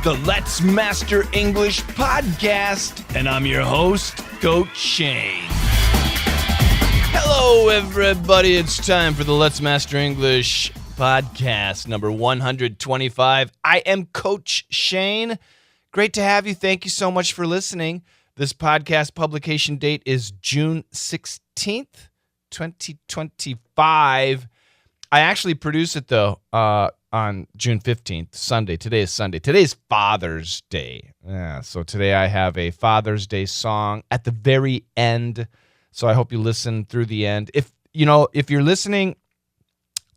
the Let's Master English podcast, and I'm your host, Coach Shane. Hello, everybody. It's time for the Let's Master English podcast, number 125. I am Coach Shane. Great to have you. Thank you so much for listening. This podcast publication date is June 16th, 2025. I actually produce it, though, on June 15th, Sunday. Today is Sunday. Today is Father's Day. Yeah, so today I have a Father's Day song at the very end. So I hope you listen through the end. If you're listening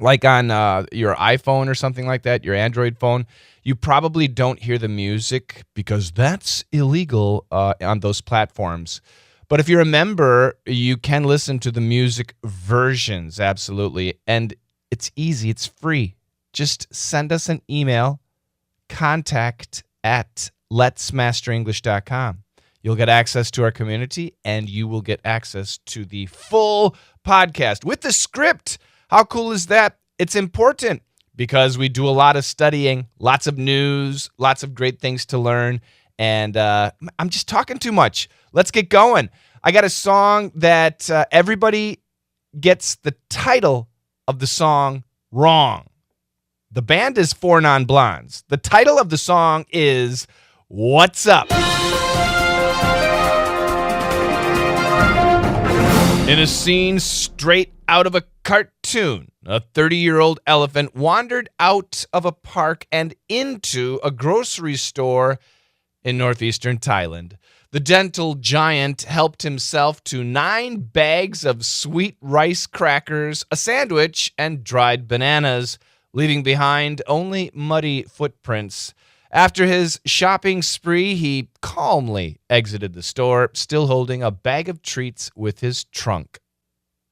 like on your iPhone or something like that, your Android phone, you probably don't hear the music because that's illegal on those platforms. But if you're a member, you can listen to the music versions, absolutely. And it's easy. It's free. Just send us an email, contact@letsmasterenglish.com. You'll get access to our community, and you will get access to the full podcast with the script. How cool is that? It's important because we do a lot of studying, lots of news, lots of great things to learn, and I'm just talking too much. Let's get going. I got a song that everybody gets the title of the song wrong. The band is Four Non-Blondes. The title of the song is What's Up? In a scene straight out of a cartoon, a 30-year-old elephant wandered out of a park and into a grocery store in northeastern Thailand. The gentle giant helped himself to 9 bags of sweet rice crackers, a sandwich, and dried bananas, leaving behind only muddy footprints. After his shopping spree, he calmly exited the store, still holding a bag of treats with his trunk.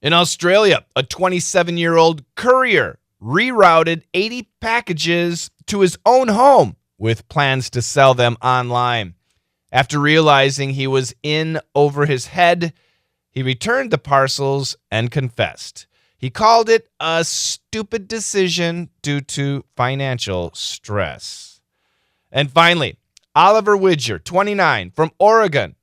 In Australia, a 27-year-old courier rerouted 80 packages to his own home with plans to sell them online. After realizing he was in over his head, he returned the parcels and confessed. He called it a stupid decision due to financial stress. And finally, Oliver Widger, 29, from Oregon,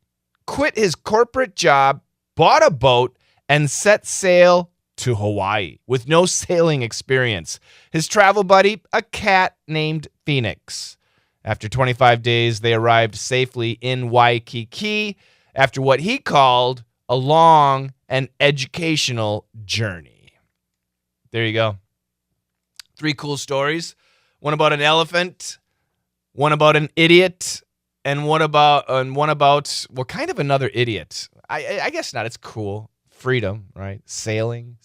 quit his corporate job, bought a boat, and set sail to Hawaii with no sailing experience. His travel buddy, a cat named Phoenix. After 25 days, they arrived safely in Waikiki after what he called a long and educational journey. There you go. 3 cool stories. One about an elephant, one about an idiot, and one about well, kind of another idiot. I guess not. It's cool. Freedom, right? Sailing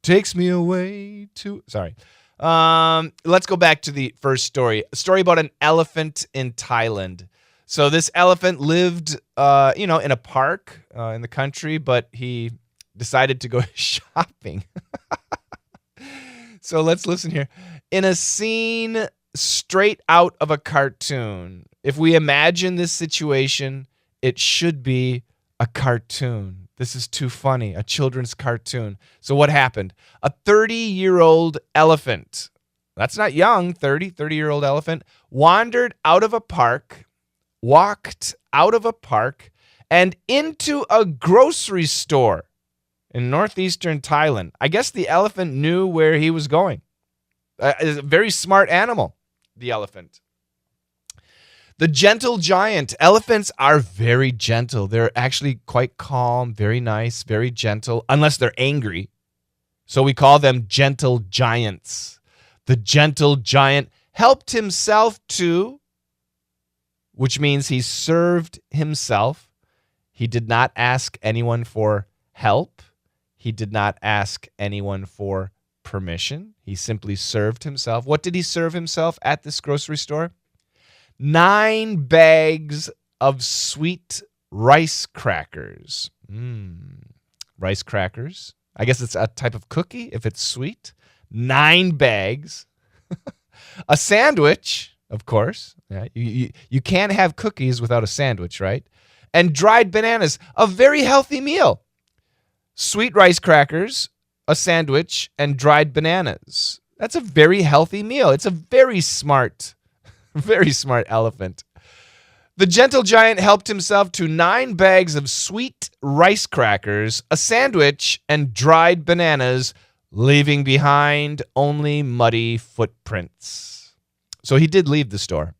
takes me away to. Sorry. Let's go back to the first story. A story about an elephant in Thailand. So this elephant lived, in a park in the country, but he decided to go shopping. So let's listen here. In a scene straight out of a cartoon, if we imagine this situation, it should be a cartoon. This is too funny, a children's cartoon. So what happened? A 30-year-old elephant, that's not young, 30-year-old elephant, walked out of a park, and into a grocery store in northeastern Thailand. I guess the elephant knew where he was going. A very smart animal, the elephant. The gentle giant. Elephants are very gentle. They're actually quite calm, very nice, very gentle, unless they're angry. So we call them gentle giants. The gentle giant helped himself to, which means he served himself. He did not ask anyone for help. He did not ask anyone for permission. He simply served himself. What did he serve himself at this grocery store? 9 bags of sweet rice crackers. Rice crackers. I guess it's a type of cookie if it's sweet. 9 bags. A sandwich, of course. Yeah, you can't have cookies without a sandwich, right? And dried bananas. A very healthy meal. Sweet rice crackers, a sandwich, and dried bananas. That's a very healthy meal. It's a very smart Very smart elephant. The gentle giant helped himself to 9 bags of sweet rice crackers, a sandwich, and dried bananas, leaving behind only muddy footprints. So he did leave the store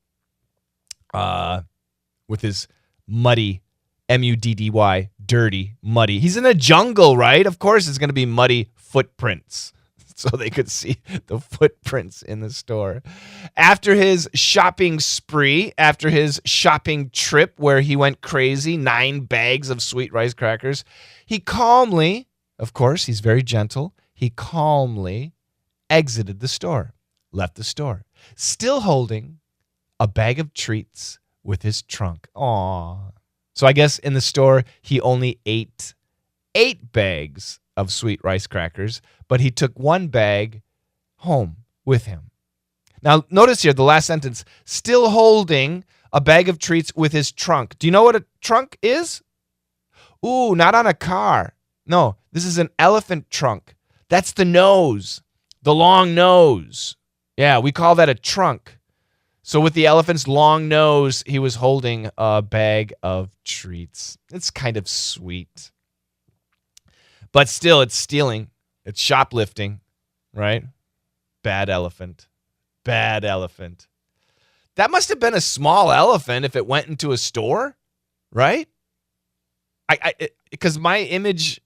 with his muddy, M-U-D-D-Y, dirty, muddy. He's in a jungle, right? Of course it's going to be muddy footprints. So they could see the footprints in the store. After his shopping spree, after his shopping trip where he went crazy, 9 bags of sweet rice crackers, he calmly, of course, he's very gentle, he calmly exited the store, left the store, still holding a bag of treats with his trunk. Aww. So I guess in the store, he only ate 8 bags of sweet rice crackers, but he took 1 bag home with him. Now, notice here the last sentence, still holding a bag of treats with his trunk. Do you know what a trunk is? Ooh, not on a car. No, this is an elephant trunk. That's the nose, the long nose. Yeah, we call that a trunk. So with the elephant's long nose, he was holding a bag of treats. It's kind of sweet. But still, it's stealing. It's shoplifting, right? Bad elephant. Bad elephant. That must have been a small elephant if it went into a store, right? Because my image,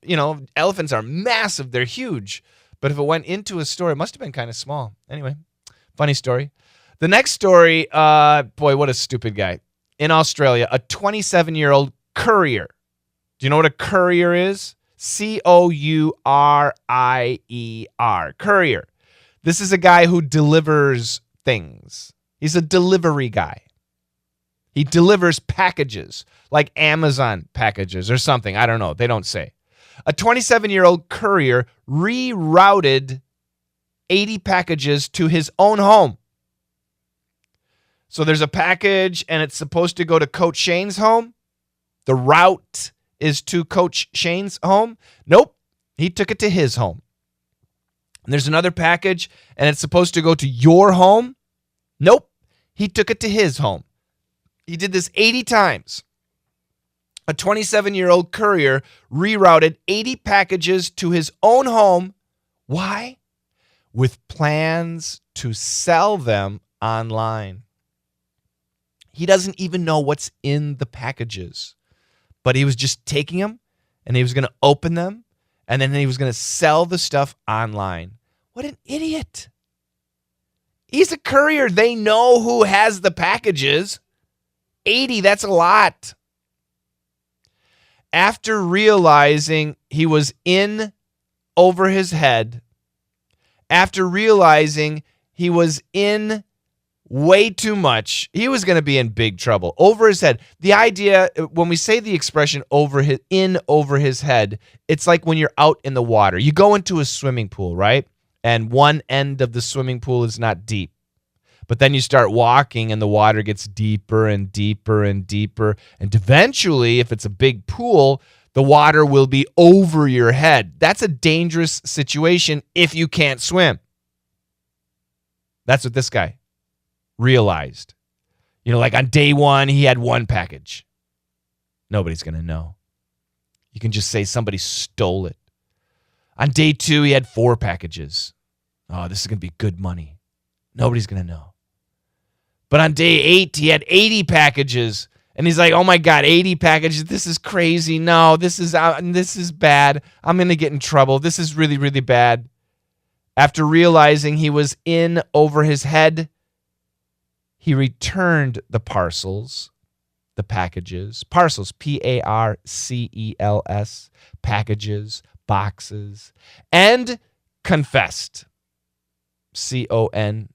elephants are massive. They're huge. But if it went into a store, it must have been kind of small. Anyway, funny story. The next story, boy, what a stupid guy. In Australia, a 27-year-old courier. Do you know what a courier is? C-O-U-R-I-E-R. Courier. This is a guy who delivers things. He's a delivery guy. He delivers packages, like Amazon packages or something. I don't know. They don't say. A 27-year-old courier rerouted 80 packages to his own home. So there's a package, and it's supposed to go to Coach Shane's home. The route is to Coach Shane's home. Nope. He took it to his home. And there's another package, and it's supposed to go to your home. Nope. He took it to his home. He did this 80 times. A 27-year-old courier rerouted 80 packages to his own home. Why? With plans to sell them online. He doesn't even know what's in the packages. But he was just taking them, and he was going to open them, and then he was going to sell the stuff online. What an idiot. He's a courier. They know who has the packages. 80, that's a lot. After realizing he was in over his head, after realizing he was in way too much, he was going to be in big trouble. Over his head. The idea, when we say the expression over his head, it's like when you're out in the water. You go into a swimming pool, right? And one end of the swimming pool is not deep. But then you start walking and the water gets deeper and deeper and deeper. And eventually, if it's a big pool, the water will be over your head. That's a dangerous situation if you can't swim. That's what this guy realized. Like on day 1, he had 1 package. Nobody's going to know. You can just say somebody stole it. On day 2, he had 4 packages. Oh, this is going to be good money. Nobody's going to know. But on day 8, he had 80 packages. And he's like, oh my God, 80 packages. This is crazy. No, this is bad. I'm going to get in trouble. This is really, really bad. After realizing he was in over his head, he returned the parcels, the packages, parcels, P-A-R-C-E-L-S, packages, boxes, and confessed, C-O-N-F-E-S-S-E-D.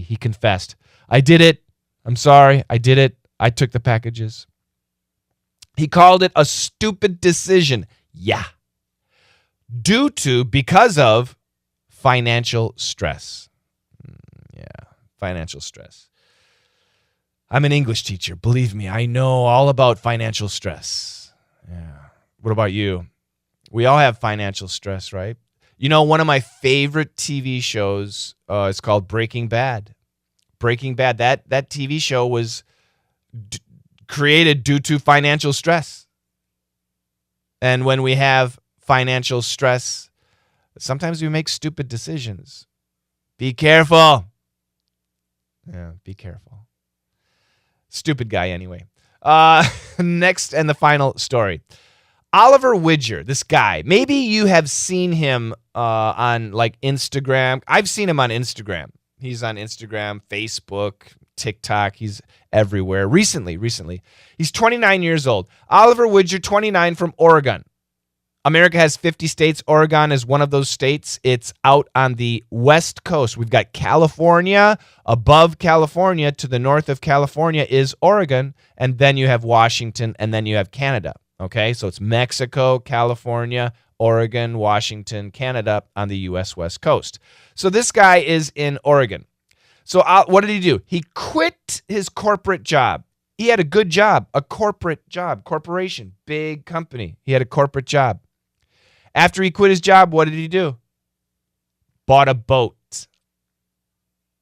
He confessed. I did it. I'm sorry. I did it. I took the packages. He called it a stupid decision. Yeah. Because of financial stress. Financial stress. I'm an English teacher. Believe me, I know all about financial stress. Yeah. What about you? We all have financial stress, right? One of my favorite TV shows is called Breaking Bad. Breaking Bad. That TV show was created due to financial stress. And when we have financial stress, sometimes we make stupid decisions. Be careful. Yeah, be careful. Stupid guy anyway. Next and the final story. Oliver Widger, this guy. Maybe you have seen him on like Instagram. I've seen him on Instagram. He's on Instagram, Facebook, TikTok. He's everywhere. Recently. He's 29 years old. Oliver Widger, 29, from Oregon. America has 50 states. Oregon is one of those states. It's out on the West Coast. We've got California. Above California, to the north of California, is Oregon. And then you have Washington, and then you have Canada. Okay, so it's Mexico, California, Oregon, Washington, Canada on the U.S. West Coast. So this guy is in Oregon. So what did he do? He quit his corporate job. He had a good job, a corporate job, corporation, big company. He had a corporate job. After he quit his job, what did he do? Bought a boat.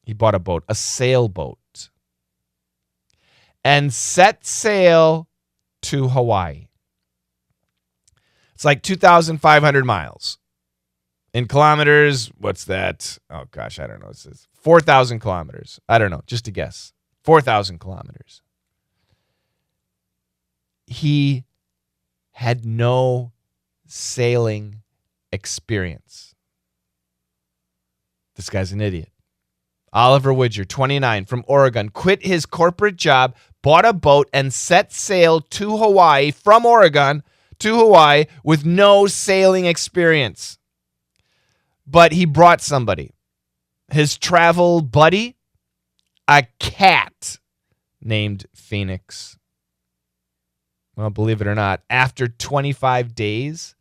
He bought a boat, a sailboat, and set sail to Hawaii. It's like 2,500 miles. In kilometers, what's that? Oh, gosh, I don't know. It says 4,000 kilometers. I don't know, just a guess. 4,000 kilometers. He had no sailing experience. This guy's an idiot. Oliver Widger, 29, from Oregon, quit his corporate job, bought a boat, and set sail to Hawaii from Oregon to Hawaii with no sailing experience. But he brought somebody. His travel buddy, a cat named Phoenix. Well, believe it or not, after 25 days,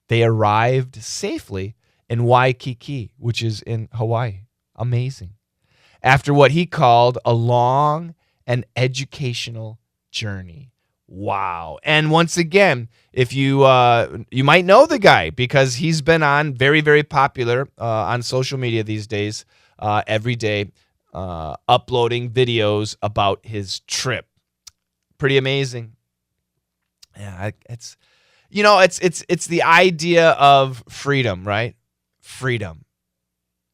they arrived safely in Waikiki, which is in Hawaii. Amazing. After what he called a long and educational journey. Wow. And once again, if you might know the guy because he's been on very, very popular on social media these days, every day, uploading videos about his trip. Pretty amazing. Yeah, it's the idea of freedom, right? Freedom.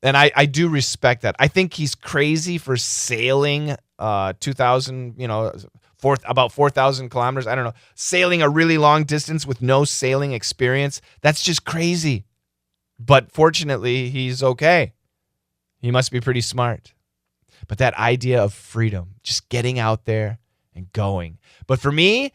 And I do respect that. I think he's crazy for sailing 2,000, about 4,000 kilometers. I don't know. Sailing a really long distance with no sailing experience. That's just crazy. But fortunately, he's okay. He must be pretty smart. But that idea of freedom, just getting out there and going. But for me,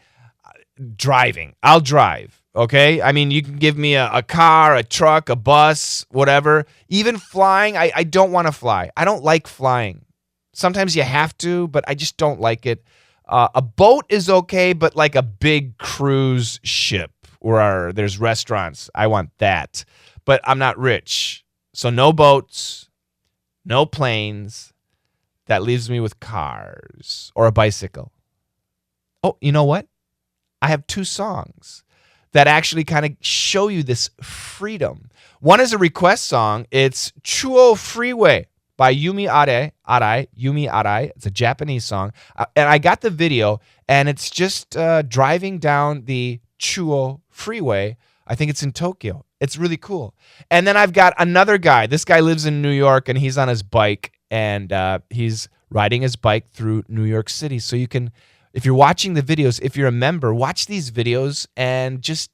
driving. I'll drive. Okay? I mean, you can give me a car, a truck, a bus, whatever. Even flying, I don't want to fly. I don't like flying. Sometimes you have to, but I just don't like it. A boat is okay, but like a big cruise ship where there's restaurants, I want that. But I'm not rich. So no boats, no planes. That leaves me with cars or a bicycle. Oh, you know what? I have two songs that actually kind of show you this freedom. One is a request song. It's Chuo Freeway by 𝐸𝐸𝐸𝐸𝐸. It's a Japanese song. And I got the video, and it's just driving down the Chuo Freeway. I think it's in Tokyo. It's really cool. And then I've got another guy. This guy lives in New York, and he's on his bike, and he's riding his bike through New York City. So you can, if you're watching the videos, if you're a member, watch these videos and just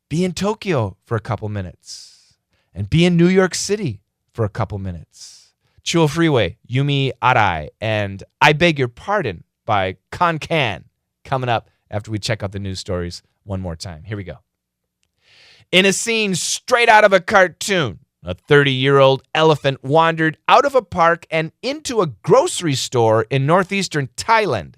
be in Tokyo for a couple minutes and be in New York City for a couple minutes. Chuo Freeway, 𝐸𝐸𝐸𝐸, and I Beg Your Pardon by 𝐾𝐿 coming up after we check out the news stories one more time. Here we go. In a scene straight out of a cartoon, a 30-year-old elephant wandered out of a park and into a grocery store in northeastern Thailand.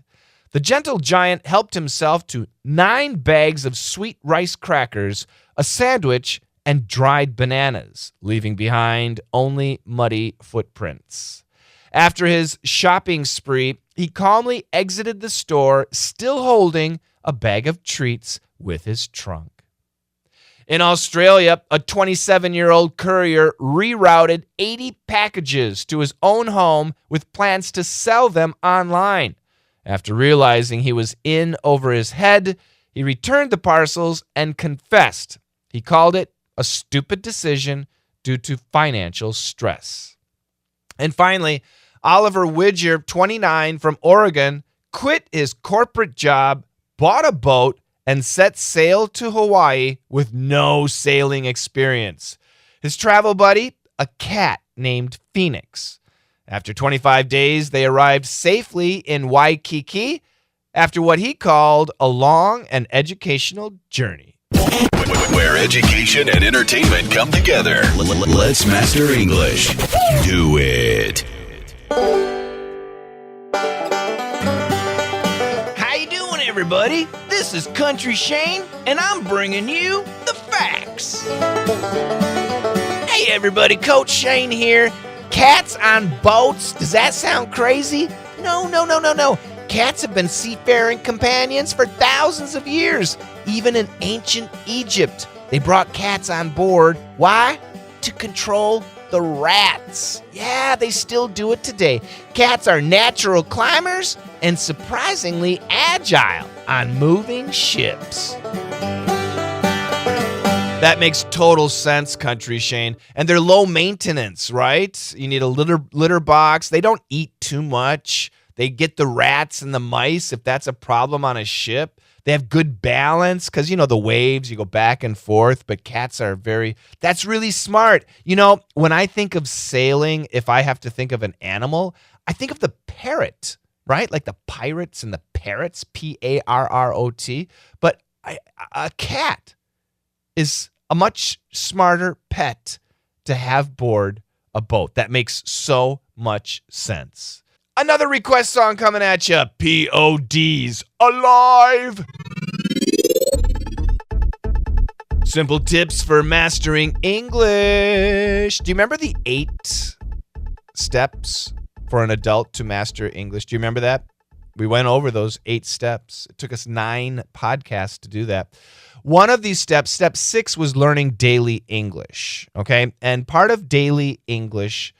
The gentle giant helped himself to 9 bags of sweet rice crackers, a sandwich, and dried bananas, leaving behind only muddy footprints. After his shopping spree, he calmly exited the store, still holding a bag of treats with his trunk. In Australia, a 27-year-old courier rerouted 80 packages to his own home with plans to sell them online. After realizing he was in over his head, he returned the parcels and confessed. He called it a stupid decision due to financial stress. And finally, Oliver Widger, 29, from Oregon, quit his corporate job, bought a boat, and set sail to Hawaii with no sailing experience. His travel buddy, a cat named Phoenix. After 25 days, they arrived safely in Waikiki after what he called a long and educational journey. Where education and entertainment come together. Let's master English. Do it. How you doing, everybody? This is Country Shane, and I'm bringing you the facts. Hey, everybody, Coach Shane here. Cats on boats, does that sound crazy? No. Cats have been seafaring companions for thousands of years. Even in ancient Egypt, they brought cats on board. Why? To control the rats. Yeah, they still do it today. Cats are natural climbers and surprisingly agile on moving ships. That makes total sense, Country Shane. And they're low maintenance, right? You need a litter box. They don't eat too much. They get the rats and the mice if that's a problem on a ship. They have good balance because, the waves, you go back and forth, but cats are that's really smart. When I think of sailing, if I have to think of an animal, I think of the parrot, right? Like the pirates and the parrots, Parrot. But a cat is a much smarter pet to have board a boat. That makes so much sense. Another request song coming at you. POD's Alive. Simple tips for mastering English. Do you remember the 8 steps for an adult to master English? Do you remember that? We went over those 8 steps. It took us 9 podcasts to do that. One of these steps, step 6, was learning daily English, okay? And part of daily English,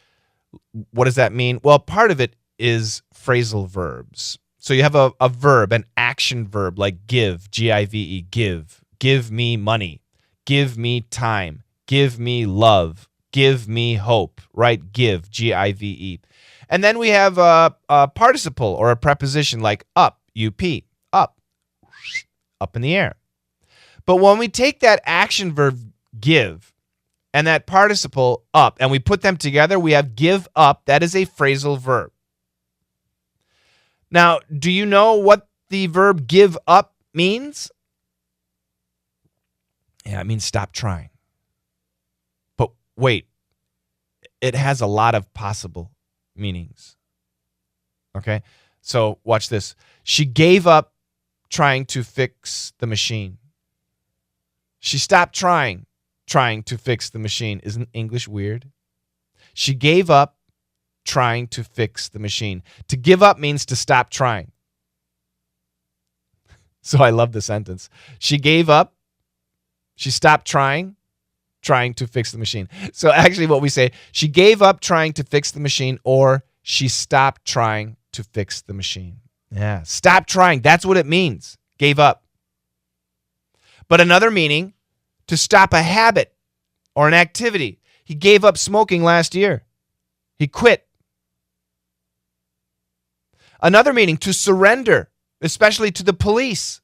what does that mean? Well, part of it is phrasal verbs. So you have a verb, an action verb like give, G-I-V-E, give me money, give me time, give me love, give me hope, right? Give, G-I-V-E. And then we have a participle or a preposition like up, U-P, up in the air. But when we take that action verb give and that participle up and we put them together, we have give up. That is a phrasal verb. Now, do you know what the verb give up means? Yeah, it means stop trying. But wait, it has a lot of possible meanings. Okay, so watch this. She gave up trying to fix the machine. She stopped trying to fix the machine. Isn't English weird? She gave up trying to fix the machine. To give up means to stop trying. So I love the sentence. She gave up. She stopped trying to fix the machine. So actually what we say, she gave up trying to fix the machine, or she stopped trying to fix the machine. Yeah, stop trying. That's what it means. Gave up. But another meaning, to stop a habit or an activity. He gave up smoking last year. He quit. Another meaning, to surrender, especially to the police.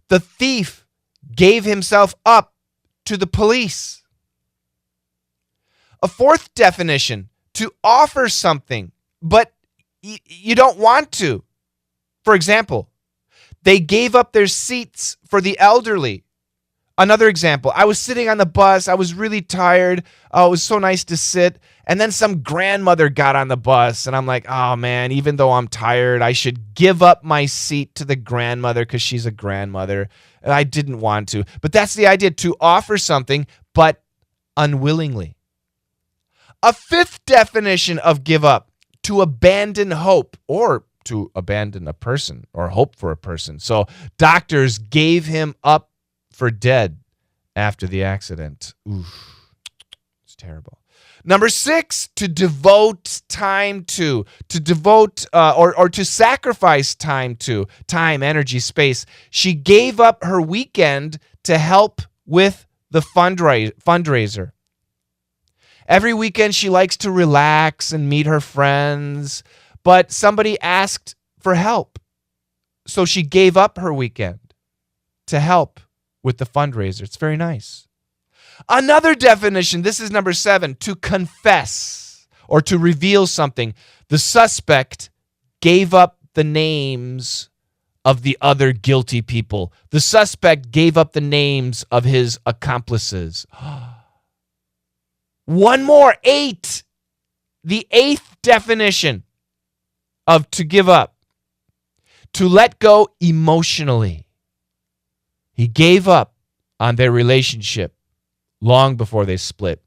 The thief gave himself up to the police. A fourth definition, to offer something, but you don't want to. For example, they gave up their seats for the elderly. Another example, I was sitting on the bus. I was really tired. Oh, it was so nice to sit. And then some grandmother got on the bus. And I'm like, oh, man, even though I'm tired, I should give up my seat to the grandmother because she's a grandmother. And I didn't want to. But that's the idea, to offer something, but unwillingly. A fifth definition of give up, to abandon hope, or to abandon a person or hope for a person. So doctors gave him up for dead. after the accident. Oof, it's terrible. Number 6, to devote time to devote or to sacrifice time to, time, energy, space. She gave up her weekend to help with the fundraiser. Every weekend she likes to relax and meet her friends, but somebody asked for help. So she gave up her weekend to help with the fundraiser. It's very nice. Another definition, this is number 7, to confess or to reveal something. The suspect gave up the names of the other guilty people. The suspect gave up the names of his accomplices. One more, 8. The 8th definition of to give up. To let go emotionally. He gave up on their relationship long before they split.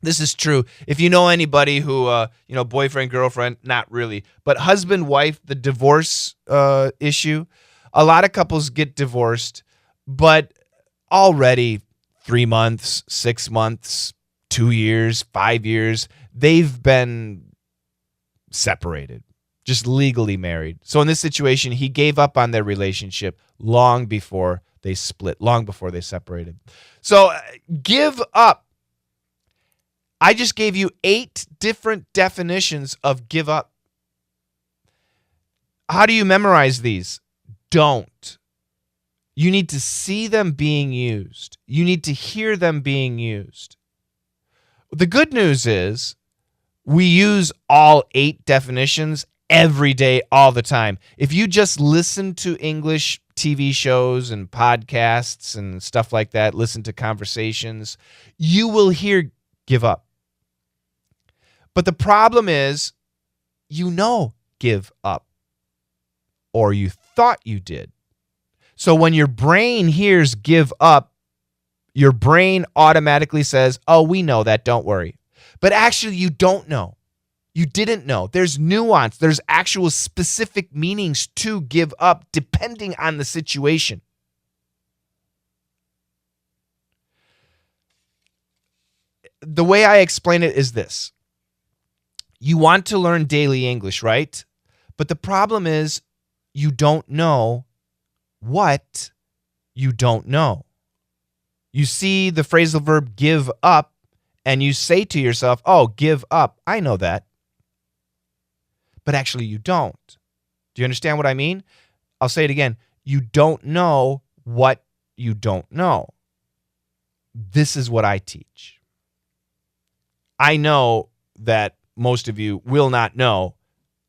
This is true. If you know anybody who, boyfriend, girlfriend, not really, but husband, wife, the divorce issue, a lot of couples get divorced, but already 3 months, 6 months, 2 years, 5 years, they've been separated, just legally married. So in this situation, he gave up on their relationship long before they split, long before they separated. So give up. I just gave you 8 different definitions of give up. How do you memorize these? Don't. You need to see them being used. You need to hear them being used. The good news is we use all 8 definitions every day, all the time. If you just listen to English TV shows and podcasts and stuff like that, listen to conversations, you will hear give up. But the problem is, give up, or you thought you did. So when your brain hears give up, your brain automatically says, oh, we know that, don't worry. But actually, you don't know. You didn't know. There's nuance. There's actual specific meanings to give up depending on the situation. The way I explain it is this. You want to learn daily English, right? But the problem is you don't know what you don't know. You see the phrasal verb give up, and you say to yourself, oh, give up. I know that. But actually you don't. Do you understand what I mean? I'll say it again. You don't know what you don't know. This is what I teach. I know that most of you will not know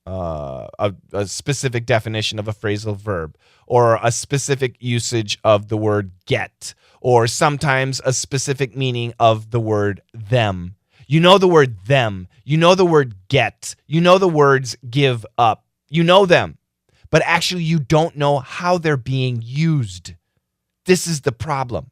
a specific definition of a phrasal verb, or a specific usage of the word get, or sometimes a specific meaning of the word them. You know the word them. You know the word get. You know the words give up. You know them. But actually you don't know how they're being used. This is the problem.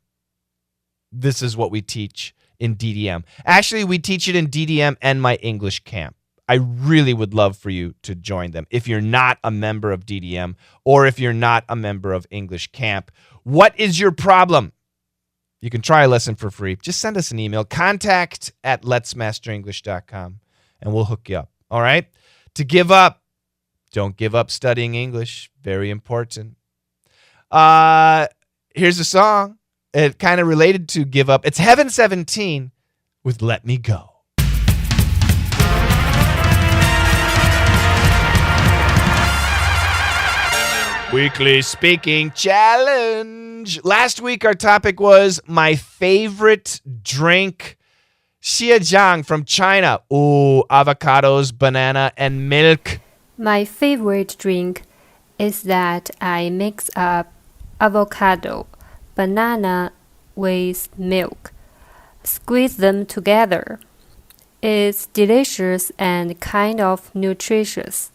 This is what we teach in DDM. Actually, we teach it in DDM and my English camp. I really would love for you to join them. If you're not a member of DDM, or if you're not a member of English camp, what is your problem? You can try a lesson for free. Just send us an email, contact@letsmasterenglish.com, and we'll hook you up. All right? To give up, don't give up studying English. Very important. Here's a song. It kind of related to give up. It's Heaven 17 with Let Me Go. Weekly Speaking Challenge. Last week, our topic was my favorite drink, 𝐻𝐿jiang from China. Ooh, avocados, banana, and milk. My favorite drink is that I mix up avocado, banana with milk. Squeeze them together. It's delicious and kind of nutritious.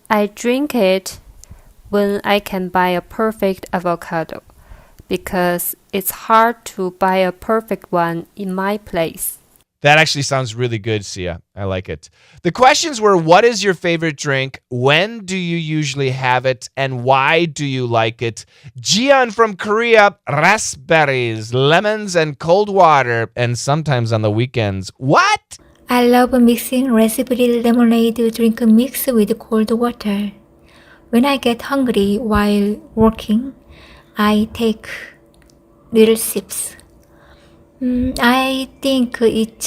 I drink it when I can buy a perfect avocado, because it's hard to buy a perfect one in my place. That actually sounds really good, Sia. I like it. The questions were, what is your favorite drink? When do you usually have it? And why do you like it? Jian from Korea, raspberries, lemons, and cold water, and sometimes on the weekends. What? I love mixing raspberry lemonade drink mix with cold water. When I get hungry while working, I take little sips. I think it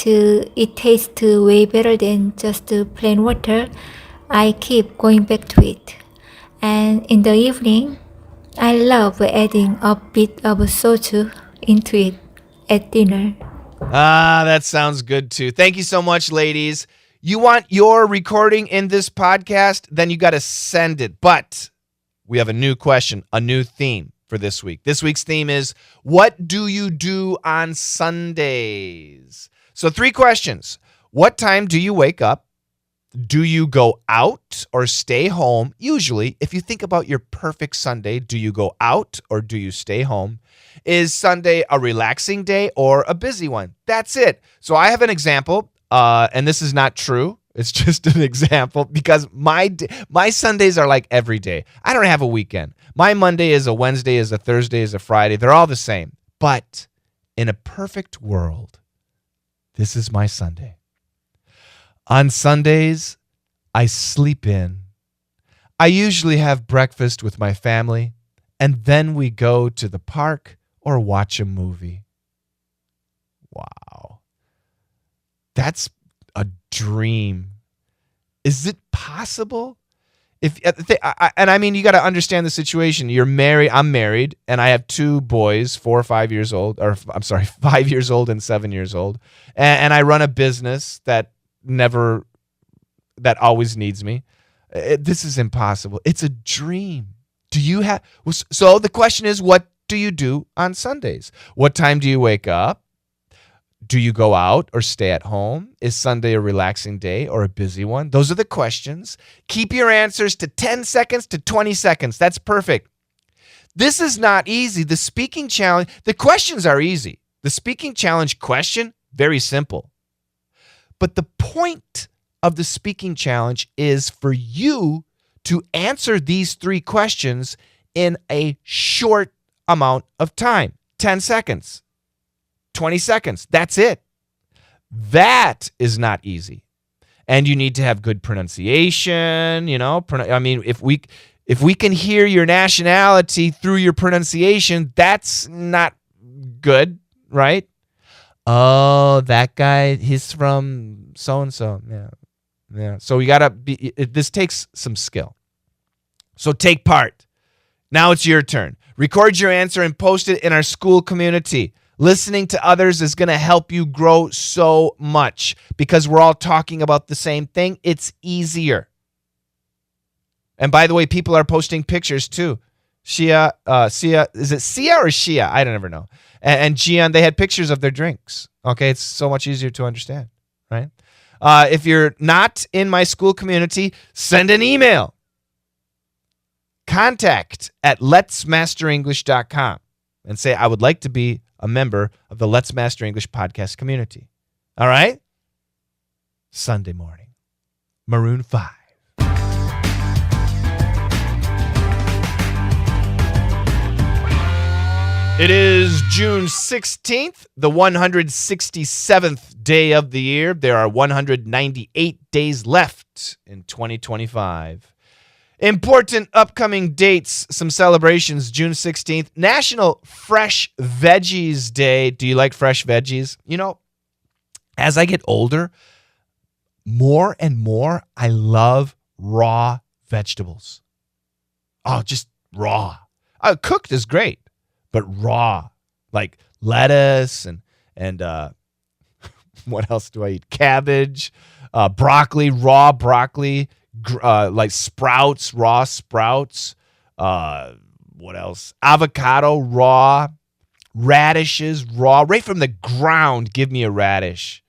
tastes way better than just plain water. I keep going back to it. And in the evening, I love adding a bit of soju into it at dinner. That sounds good too. Thank you so much, ladies. You want your recording in this podcast? Then you got to send it. But we have a new question, a new theme for this week. This week's theme is, what do you do on Sundays? So 3 questions. What time do you wake up? Do you go out or stay home? Usually, if you think about your perfect Sunday, do you go out or do you stay home? Is Sunday a relaxing day or a busy one? That's it. So I have an example, and this is not true. It's just an example because my Sundays are like every day. I don't have a weekend. My Monday is a Wednesday, is a Thursday, is a Friday. They're all the same. But in a perfect world, this is my Sunday. On Sundays, I sleep in. I usually have breakfast with my family, and then we go to the park or watch a movie. Wow. That's a dream. Is it possible? I mean, you got to understand the situation. You're married. I'm married, and I have 2 boys, 4 or 5 years old, or I'm sorry, 5 years old and 7 years old. And I run a business that always needs me. This is impossible. It's a dream. So the question is, what do you do on Sundays? What time do you wake up? Do you go out or stay at home? Is Sunday a relaxing day or a busy one? Those are the questions. Keep your answers to 10 seconds to 20 seconds. That's perfect. This is not easy. The speaking challenge, the questions are easy. The speaking challenge question, very simple. But the point of the speaking challenge is for you to answer these 3 questions in a short amount of time. 10 seconds. 20 seconds. That's it. That is not easy. And you need to have good pronunciation, I mean, if we can hear your nationality through your pronunciation, that's not good, right? Oh, that guy, he's from so-and-so. Yeah. So you got to this takes some skill. So take part. Now it's your turn. Record your answer and post it in our school community. Listening to others is going to help you grow so much because we're all talking about the same thing. It's easier. And by the way, people are posting pictures too. Sia, is it Sia or Shia? I don't ever know. And Jian, they had pictures of their drinks. Okay, it's so much easier to understand, right? If you're not in my school community, send an email. Contact at letsmasterenglish.com and say, I would like to be a member of the Let's Master English podcast community. All right? Sunday morning. Maroon 5. It is June 16th, the 167th day of the year. There are 198 days left in 2025. Important upcoming dates, some celebrations. June 16th, National Fresh Veggies Day. Do you like fresh veggies? As I get older, more and more, I love raw vegetables. Oh, just raw. Cooked is great, but raw, like lettuce and what else do I eat? Cabbage, broccoli, raw broccoli. Like sprouts, raw sprouts. What else? Avocado, raw. Radishes, raw. Right from the ground, give me a radish.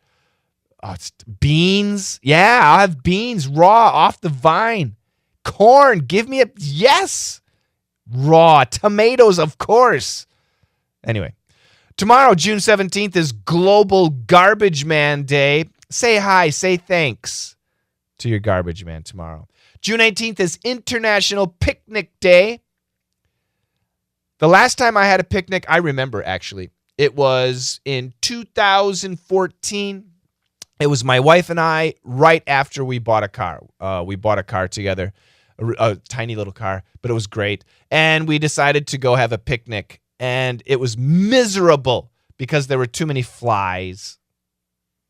It's beans. Yeah, I'll have beans, raw, off the vine. Corn, give me yes. Raw. Tomatoes, of course. Anyway, Tomorrow, June 17th, is Global Garbage Man Day. Say hi, say thanks to your garbage man tomorrow. June 18th is International Picnic Day. The last time I had a picnic, I remember actually, it was in 2014. It was my wife and I right after we bought a car. We bought a car together, a tiny little car, but it was great. And we decided to go have a picnic. And it was miserable because there were too many flies.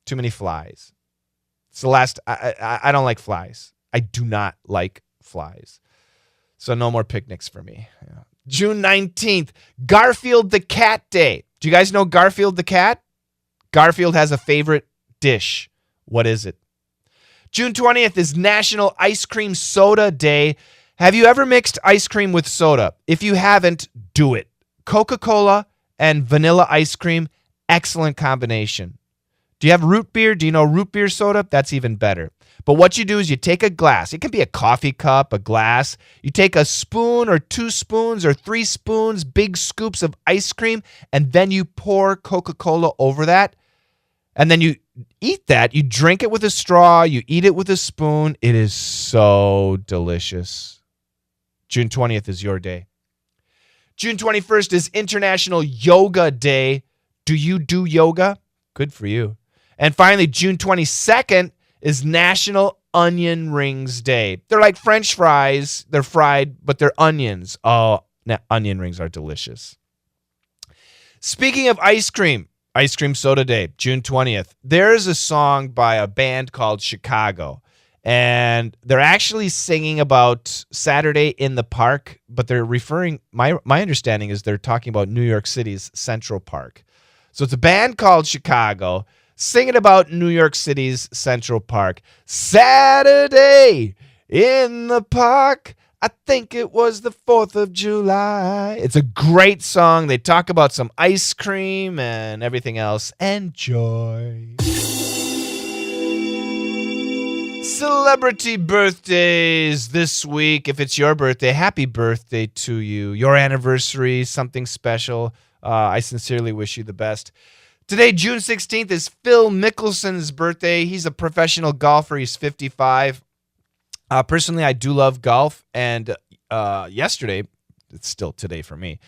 Too many flies. It's the last. I don't like flies. I do not like flies. So no more picnics for me. Yeah. June 19th, Garfield the Cat Day. Do you guys know Garfield the Cat? Garfield has a favorite dish. What is it? June 20th is National Ice Cream Soda Day. Have you ever mixed ice cream with soda? If you haven't, do it. Coca-Cola and vanilla ice cream, excellent combination. Do you have root beer? Do you know root beer soda? That's even better. But what you do is you take a glass. It can be a coffee cup, a glass. You take a spoon or 2 spoons or 3 spoons, big scoops of ice cream, and then you pour Coca-Cola over that. And then you eat that. You drink it with a straw. You eat it with a spoon. It is so delicious. June 20th is your day. June 21st is International Yoga Day. Do you do yoga? Good for you. And finally, June 22nd is National Onion Rings Day. They're like French fries. They're fried, but they're onions. Oh, onion rings are delicious. Speaking of ice cream soda day, June 20th. There's a song by a band called Chicago. And they're actually singing about Saturday in the Park, but they're referring, my understanding is they're talking about New York City's Central Park. So it's a band called Chicago singing about New York City's Central Park. Saturday in the Park, I think it was the 4th of July. It's a great song. They talk about some ice cream and everything else. Enjoy. Celebrity birthdays this week. If it's your birthday, happy birthday to you. Your anniversary, something special. I sincerely wish you the best. Today, June 16th, is Phil Mickelson's birthday. He's a professional golfer. He's 55. Personally, I do love golf. And yesterday, it's still today for me,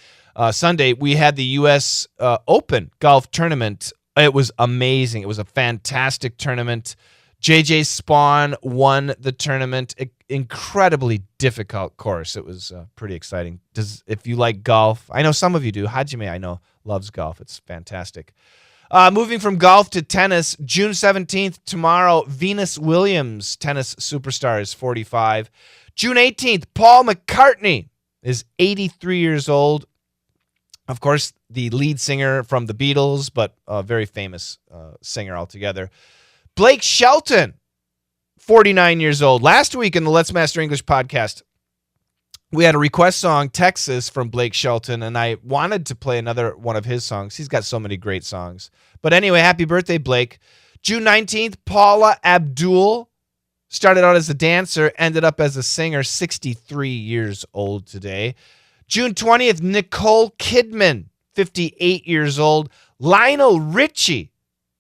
Sunday, we had the U.S. Open golf tournament. It was amazing. It was a fantastic tournament. JJ Spawn won the tournament. Incredibly difficult course. It was pretty exciting. If you like golf, I know some of you do. Hajime, I know, loves golf. It's fantastic. Moving from golf to tennis, June 17th, tomorrow, Venus Williams, tennis superstar, is 45. June 18th, Paul McCartney is 83 years old. Of course, the lead singer from the Beatles, but a very famous singer altogether. Blake Shelton, 49 years old. Last week in the Let's Master English podcast, we had a request song, Texas, from Blake Shelton, and I wanted to play another one of his songs. He's got so many great songs. But anyway, happy birthday, Blake. June 19th, Paula Abdul started out as a dancer, ended up as a singer, 63 years old today. June 20th, Nicole Kidman, 58 years old. Lionel Richie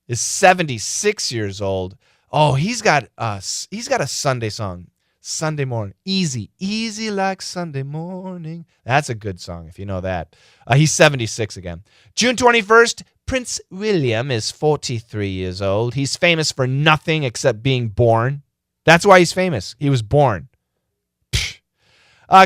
is 76 years old. Oh, he's got a Sunday song. Sunday morning. Easy like Sunday morning. That's a good song if you know that. He's 76 again. June 21st, Prince William is 43 years old. He's famous for nothing except being born. That's why he's famous. He was born.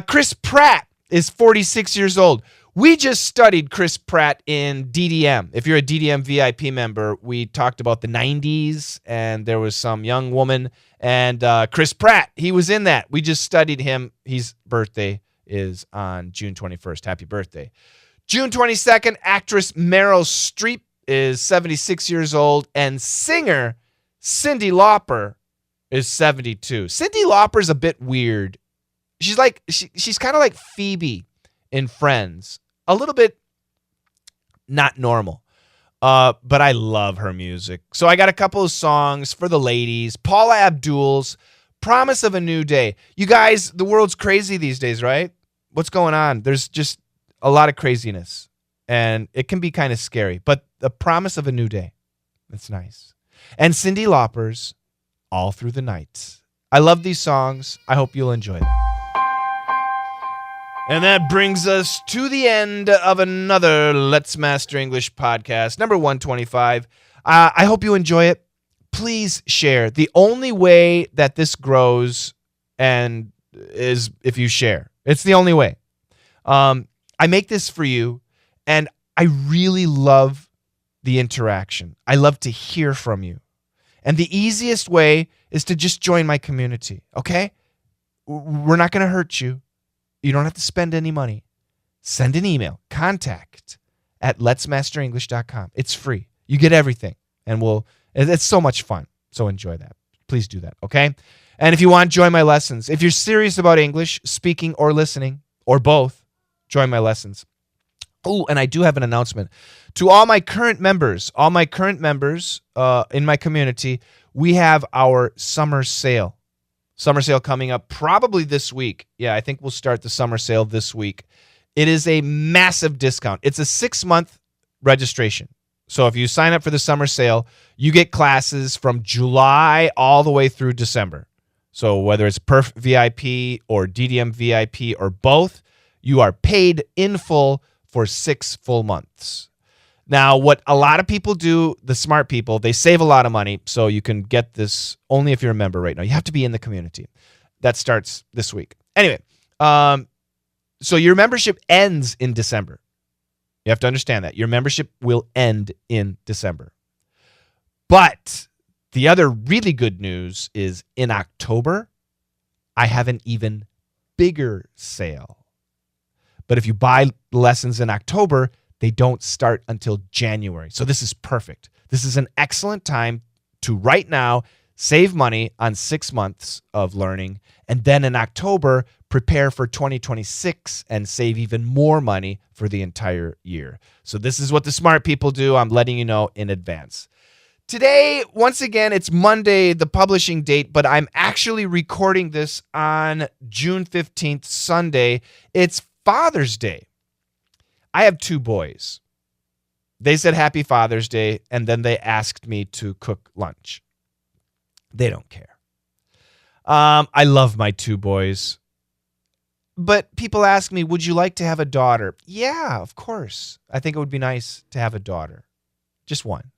Chris Pratt is 46 years old. We just studied Chris Pratt in DDM. If you're a DDM VIP member, we talked about the 90s, and there was some young woman, and Chris Pratt, he was in that. We just studied him. His birthday is on June 21st. Happy birthday. June 22nd, actress Meryl Streep is 76 years old, and singer Cyndi Lauper is 72. Cyndi Lauper's a bit weird. She's kind of like Phoebe in Friends. A little bit not normal. But I love her music. So I got a couple of songs for the ladies. Paula Abdul's Promise of a New Day. You guys, the world's crazy these days, right? What's going on? There's just a lot of craziness. and it can be kind of scary, but the promise of a new day. It's nice. And Cyndi Lauper's All Through the Night. I love these songs. I hope you'll enjoy them. And that brings us to the end of another Let's Master English podcast, number 125. I hope you enjoy it. Please share. The only way that this grows and is if you share. It's the only way. I make this for you, and I really love the interaction. I love to hear from you. And the easiest way is to just join my community, okay? We're not going to hurt you. You don't have to spend any money. Send an email, contact@letsmasterenglish.com. It's free. You get everything, and it's so much fun. So enjoy that. Please do that, okay? And if you want, join my lessons. If you're serious about English, speaking or listening, or both, join my lessons. Oh, and I do have an announcement. To all my current members in my community, we have our summer sale. Summer sale coming up probably this week. Yeah, I think we'll start the summer sale this week. It is a massive discount. It's a 6-month registration. So if you sign up for the summer sale, you get classes from July all the way through December. So whether it's Perf VIP or DDM VIP or both, you are paid in full for 6 full months. Now, what a lot of people do, the smart people, they save a lot of money, so you can get this only if you're a member right now. You have to be in the community. That starts this week. Anyway, so your membership ends in December. You have to understand that. Your membership will end in December. But the other really good news is in October, I have an even bigger sale. But if you buy lessons in October, they don't start until January. So this is perfect. This is an excellent time to right now save money on 6 months of learning. And then in October, prepare for 2026 and save even more money for the entire year. So this is what the smart people do. I'm letting you know in advance. Today, once again, it's Monday, the publishing date, but I'm actually recording this on June 15th, Sunday. It's Father's Day. I have 2 boys. They said Happy Father's Day, and then they asked me to cook lunch. They don't care. I love my 2 boys. But people ask me, would you like to have a daughter? Yeah, of course. I think it would be nice to have a daughter. Just one.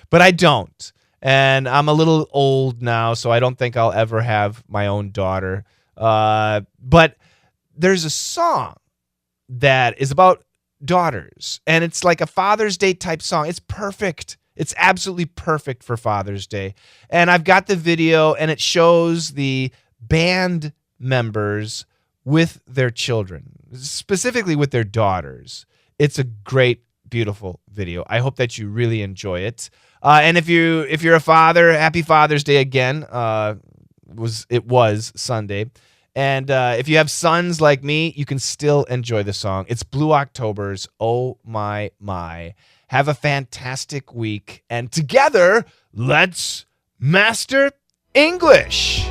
But I don't. And I'm a little old now, so I don't think I'll ever have my own daughter. But there's a song that is about daughters, and it's like a Father's Day type song. It's perfect. It's absolutely perfect for Father's Day. And I've got the video, and it shows the band members with their children, specifically with their daughters. It's a great, beautiful video. I hope that you really enjoy it. And if you're a father, Happy Father's Day again. It was Sunday. And if you have sons like me, you can still enjoy the song. It's Blue October's Oh My My. Have a fantastic week. And together, let's master English.